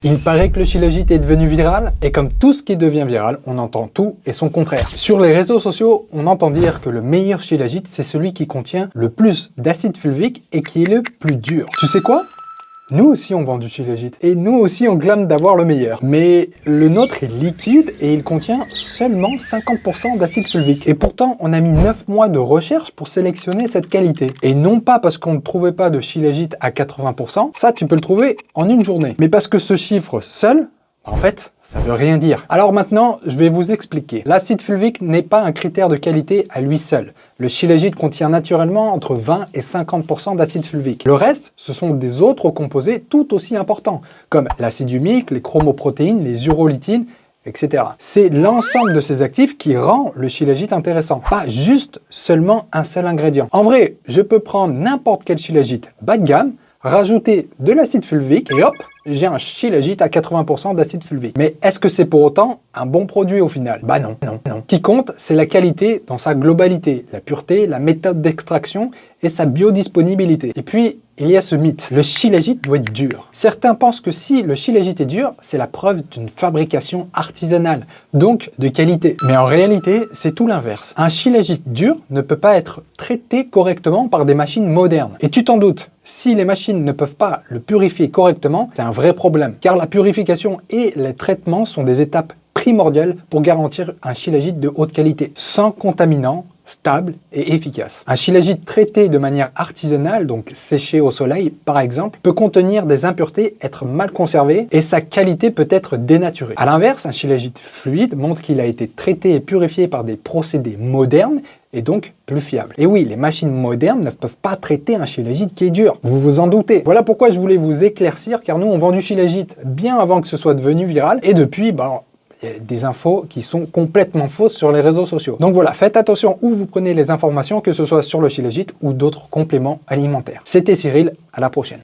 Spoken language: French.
Il paraît que le Shilajit est devenu viral, et comme tout ce qui devient viral, on entend tout et son contraire. Sur les réseaux sociaux, on entend dire que le meilleur Shilajit, c'est celui qui contient le plus d'acide fulvique et qui est le plus dur. Tu sais quoi? Nous aussi on vend du Shilajit, et nous aussi on clame d'avoir le meilleur. Mais le nôtre est liquide et il contient seulement 50% d'acide fulvique. Et pourtant on a mis 9 mois de recherche pour sélectionner cette qualité. Et non pas parce qu'on ne trouvait pas de Shilajit à 80%, ça tu peux le trouver en une journée. Mais parce que ce chiffre seul, en fait, ça veut rien dire. Alors maintenant, je vais vous expliquer. L'acide fulvique n'est pas un critère de qualité à lui seul. Le Shilajit contient naturellement entre 20 et 50% d'acide fulvique. Le reste, ce sont des autres composés tout aussi importants, comme l'acide humique, les chromoprotéines, les urolitines, etc. C'est l'ensemble de ces actifs qui rend le Shilajit intéressant, pas juste seulement un seul ingrédient. En vrai, je peux prendre n'importe quel Shilajit bas de gamme, rajouter de l'acide fulvique et hop, j'ai un Shilajit à 80% d'acide fulvique. Mais est-ce que c'est pour autant un bon produit au final? Bah non, non, non. Ce qui compte, c'est la qualité dans sa globalité, la pureté, la méthode d'extraction et sa biodisponibilité. Et puis, il y a ce mythe, le Shilajit doit être dur. Certains pensent que si le Shilajit est dur, c'est la preuve d'une fabrication artisanale, donc de qualité. Mais en réalité, c'est tout l'inverse. Un Shilajit dur ne peut pas être traité correctement par des machines modernes. Et tu t'en doutes, si les machines ne peuvent pas le purifier correctement, c'est un vrai problème. Car la purification et les traitements sont des étapes primordiales pour garantir un Shilajit de haute qualité, sans contaminants, stable et efficace. Un Shilajit traité de manière artisanale, donc séché au soleil par exemple, peut contenir des impuretés, être mal conservé et sa qualité peut être dénaturée. A l'inverse, un Shilajit fluide montre qu'il a été traité et purifié par des procédés modernes et donc plus fiable. Et oui, les machines modernes ne peuvent pas traiter un Shilajit qui est dur. Vous vous en doutez. Voilà pourquoi je voulais vous éclaircir, car nous on vend du Shilajit bien avant que ce soit devenu viral et depuis, il y a des infos qui sont complètement fausses sur les réseaux sociaux. Donc voilà, faites attention où vous prenez les informations, que ce soit sur le Shilajit ou d'autres compléments alimentaires. C'était Cyril, à la prochaine.